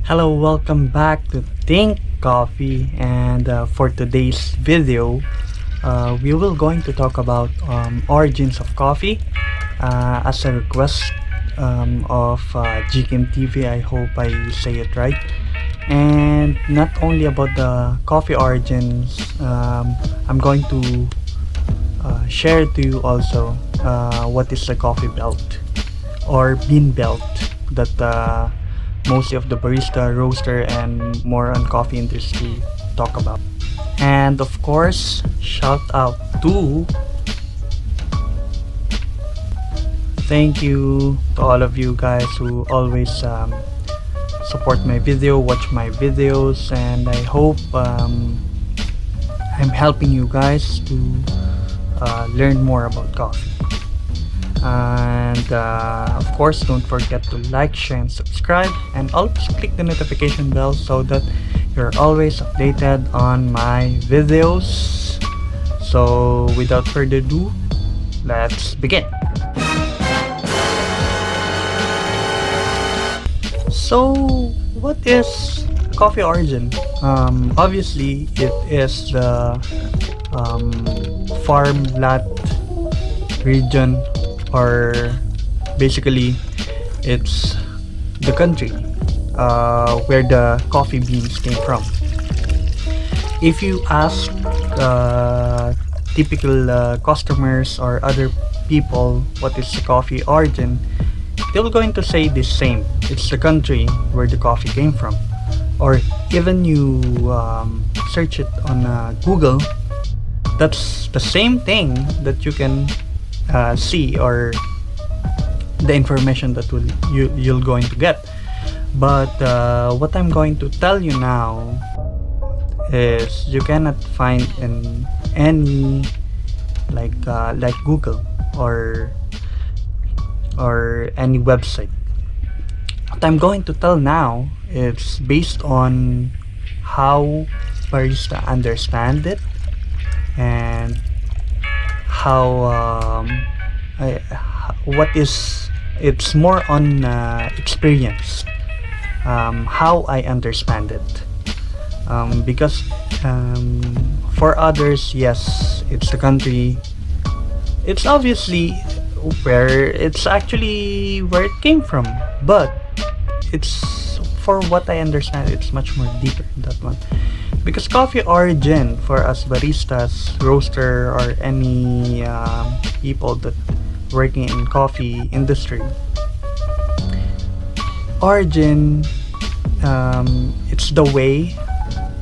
Hello, welcome back to Think Coffee, and for today's video, we will going to talk about origins of coffee as a request of GKIM TV. I hope I say it right. And not only about the coffee origins, I'm going to share to you also what is the coffee belt or bean belt that mostly of the barista, roaster, and more on coffee industry talk about. And of course, shout out to thank you to all of you guys who always support my video, watch my videos, and I hope I'm helping you guys to learn more about coffee. And of course, don't forget to like, share, and subscribe, and always click the notification bell so that you're always updated on my videos. So without further ado, let's begin. So what is coffee origin? Obviously it is the farmland region, or basically it's the country where the coffee beans came from. If you ask typical customers or other people what is the coffee origin, they will going to say the same. It's the country where the coffee came from. Or even you search it on Google, that's the same thing that you can see, or the information that you're going to get. But what I'm going to tell you now is you cannot find in any like Google or any website. What I'm going to tell now is based on how barista understand it, and how what is it's more on experience, how I understand it, because for others, yes, it's the country, it's obviously where it's actually where it came from, but it's, for what I understand, it's much more deeper than that one. Because coffee origin for us baristas, roaster, or any people that working in coffee industry, origin, it's the way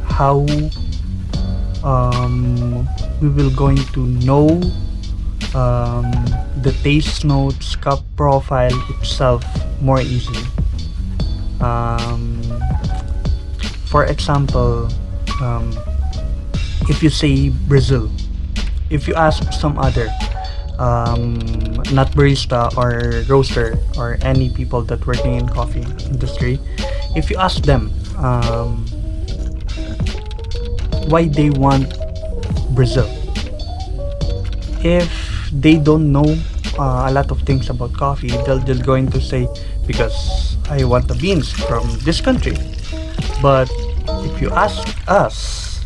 how we will going to know the taste notes, cup profile itself more easily. For example, if you say Brazil, if you ask some other not barista or roaster or any people that working in coffee industry, if you ask them why they want Brazil, if they don't know a lot of things about coffee, they'll just going to say, because I want the beans from this country. But if you ask us,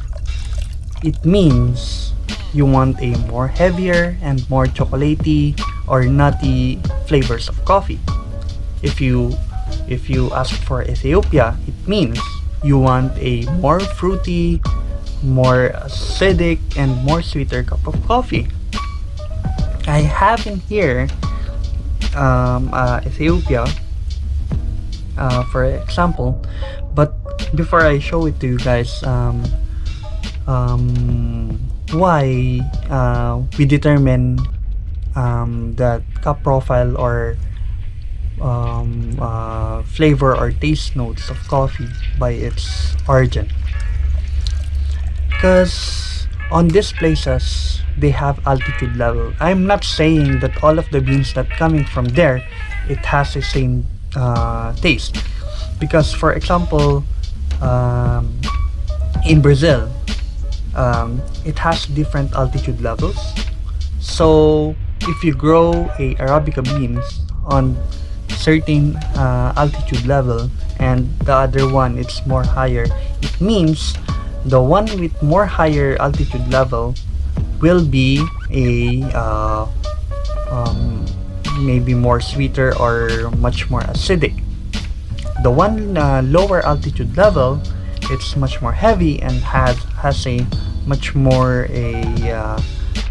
it means you want a more heavier and more chocolatey or nutty flavors of coffee. If you ask for Ethiopia, it means you want a more fruity, more acidic, and more sweeter cup of coffee. I have in here Ethiopia, for example. But before I show it to you guys, why we determine that cup profile or flavor or taste notes of coffee by its origin. Because on these places they have altitude level. I'm not saying that all of the beans that coming from there it has the same taste, because for example in Brazil it has different altitude levels. So if you grow a Arabica beans on certain altitude level and the other one it's more higher, it means the one with more higher altitude level will be a maybe more sweeter or much more acidic. The one lower altitude level, it's much more heavy and has a much more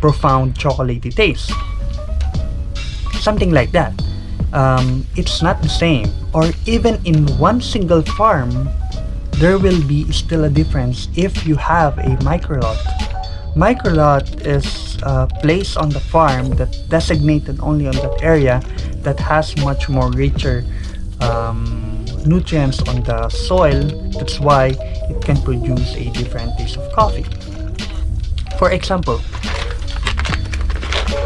profound chocolatey taste, something like that. It's not the same, or even in one single farm there will be still a difference if you have a microlot. Microlot is a place on the farm that designated only on that area that has much more richer nutrients on the soil. That's why it can produce a different taste of coffee. For example,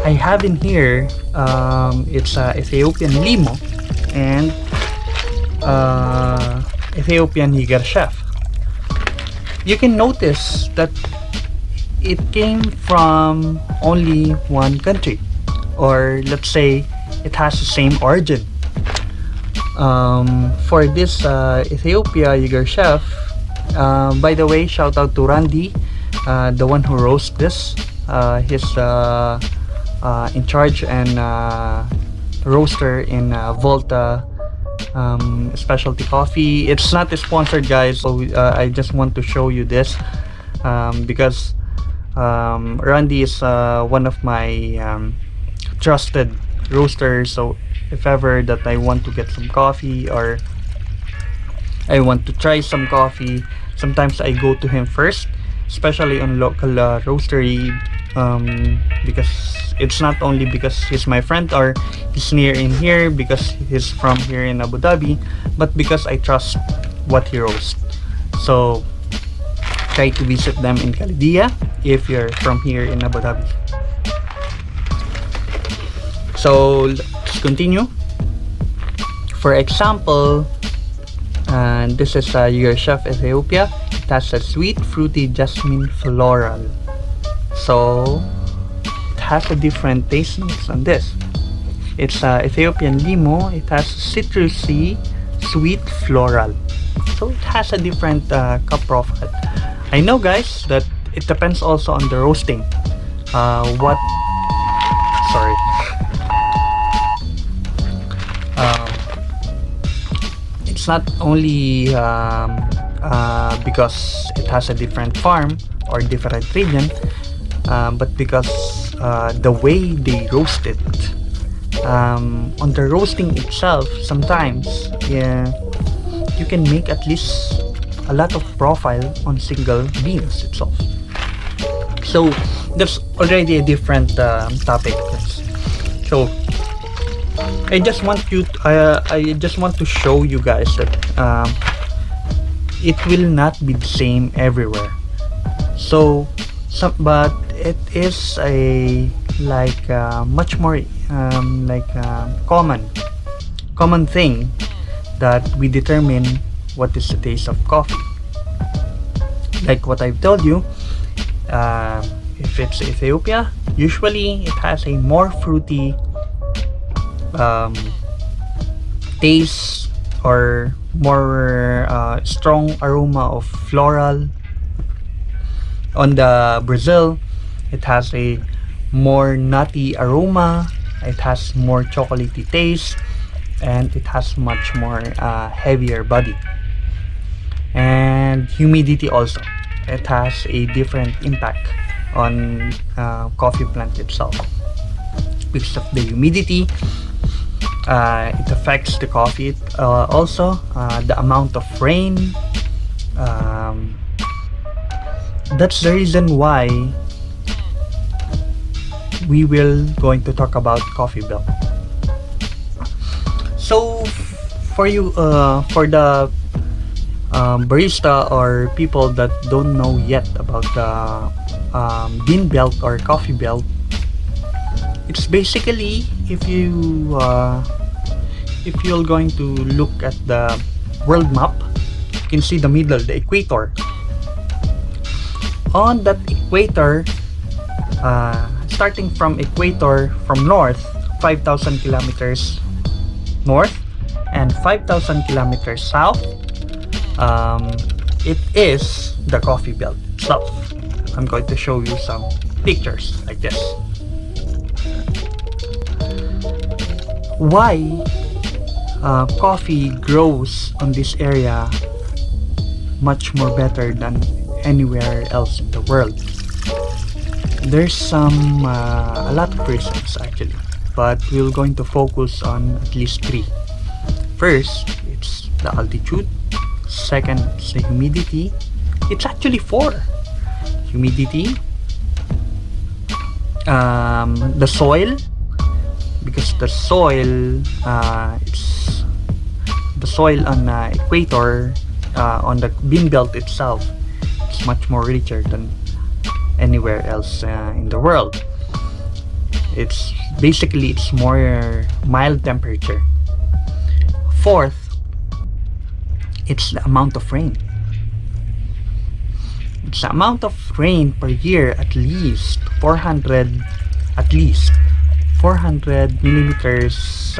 I have in here it's Ethiopian Limo and Ethiopian Yigar Chef. You can notice that it came from only one country, or let's say it has the same origin. For this Ethiopia Yigar Chef, by the way, shout out to Randy, the one who roasts this. He's in charge and roaster in Volta specialty coffee. It's not sponsored, guys, so I just want to show you this because Randy is one of my trusted roasters. So if ever that I want to get some coffee or I want to try some coffee, sometimes I go to him first, especially on local roastery, because it's not only because he's my friend or he's near in here because he's from here in Abu Dhabi, but because I trust what he roasts. So try to visit them in Khalidia if you're from here in Abu Dhabi. So let's continue. For example, this is your Chef Ethiopia. It has a sweet, fruity jasmine floral. So it has a different taste notes on this. It's Ethiopian Limo. It has citrusy, sweet floral. So it has a different cup profile. I know, guys, that it depends also on the roasting. Sorry. It's not only because it has a different farm or different region, but because the way they roast it. On the roasting itself, sometimes you can make at least a lot of profile on single beans itself. So that's already a different topic. So I just want to show you guys that it will not be the same everywhere. So but it is a much more common thing that we determine what is the taste of coffee. Like what I've told you, if it's Ethiopia, usually it has a more fruity taste or more strong aroma of floral. On the Brazil, it has a more nutty aroma, it has more chocolatey taste, and it has much more heavier body. And humidity also, it has a different impact on coffee plant itself. Because of the humidity, it affects the coffee. Also the amount of rain, that's the reason why we will going to talk about coffee belt. So for you, for the barista or people that don't know yet about the bean belt or coffee belt, it's basically if you're going to look at the world map, you can see the middle, the equator. On that equator, starting from equator from north, 5,000 kilometers north, and 5,000 kilometers south, it is the coffee belt itself. I'm going to show you some pictures like this. Why coffee grows on this area much more better than anywhere else in the world? There's a lot of reasons actually, but we're going to focus on at least 3. First, it's the altitude. Second, it's the humidity. It's actually 4. Humidity, the soil, because the soil, it's the soil on equator, on the bean belt itself, is much more richer than anywhere else in the world. It's more mild temperature. Fourth, it's the amount of rain. It's the amount of rain per year, at least 400 millimeters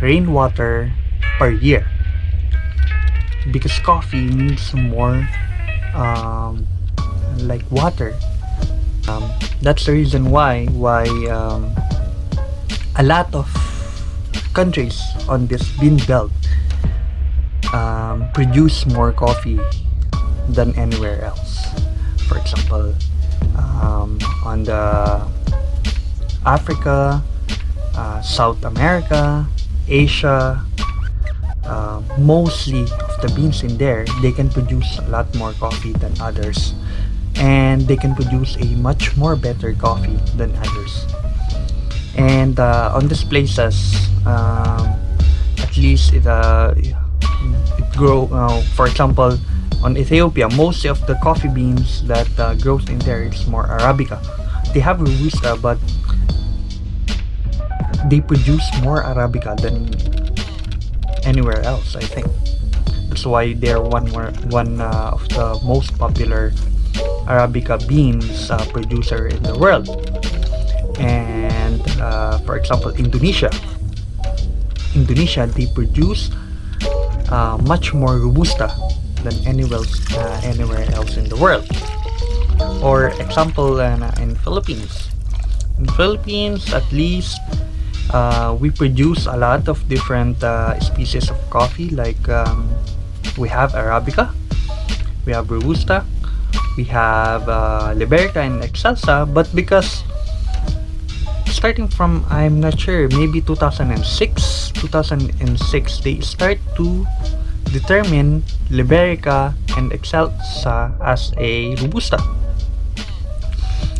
rainwater per year, because coffee needs more like water. That's the reason why a lot of countries on this bean belt produce more coffee than anywhere else. For example, on the Africa, South America, Asia, mostly of the beans in there, they can produce a lot more coffee than others, and they can produce a much more better coffee than others. And on these places, at least it grow. For example, on Ethiopia, most of the coffee beans that grows in there is more Arabica. They have Robusta, but they produce more Arabica than anywhere else, I think. That's why they're one of the most popular Arabica beans producer in the world. And for example, Indonesia, they produce much more Robusta than anywhere else in the world. Or example, in Philippines. In Philippines, at least, we produce a lot of different species of coffee. Like we have Arabica, we have Robusta, we have Liberica and Excelsa. But because starting from, I'm not sure, maybe 2006, they start to determine Liberica and Excelsa as a Robusta.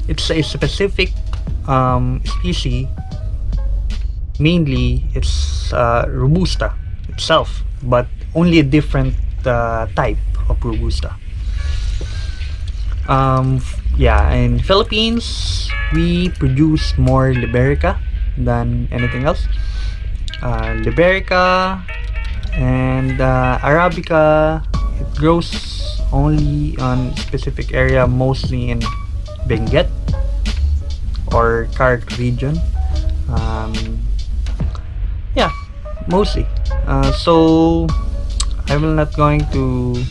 It's a specific species. Mainly, it's Robusta itself, but only a different type of Robusta. Yeah, in Philippines, we produce more Liberica than anything else. Liberica and Arabica, it grows only on specific area, mostly in Benguet or Carac region. Yeah, mostly. So I will not going to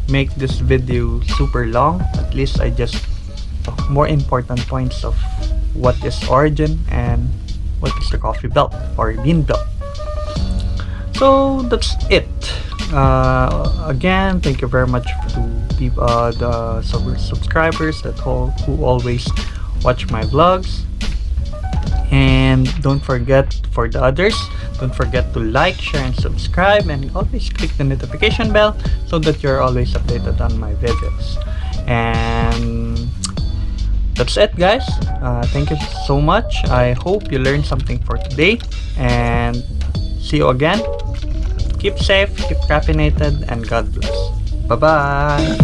make this video super long. At least I just more important points of what is origin and what is the coffee belt or bean belt. So that's it. Again, thank you very much to people, the subscribers that who always watch my vlogs. And don't forget, for the others, don't forget to like, share, and subscribe, and always click the notification bell so that you're always updated on my videos. And that's it, guys. Thank you so much. I hope you learned something for today, and see you again. Keep safe, keep caffeinated, and God bless. Bye bye.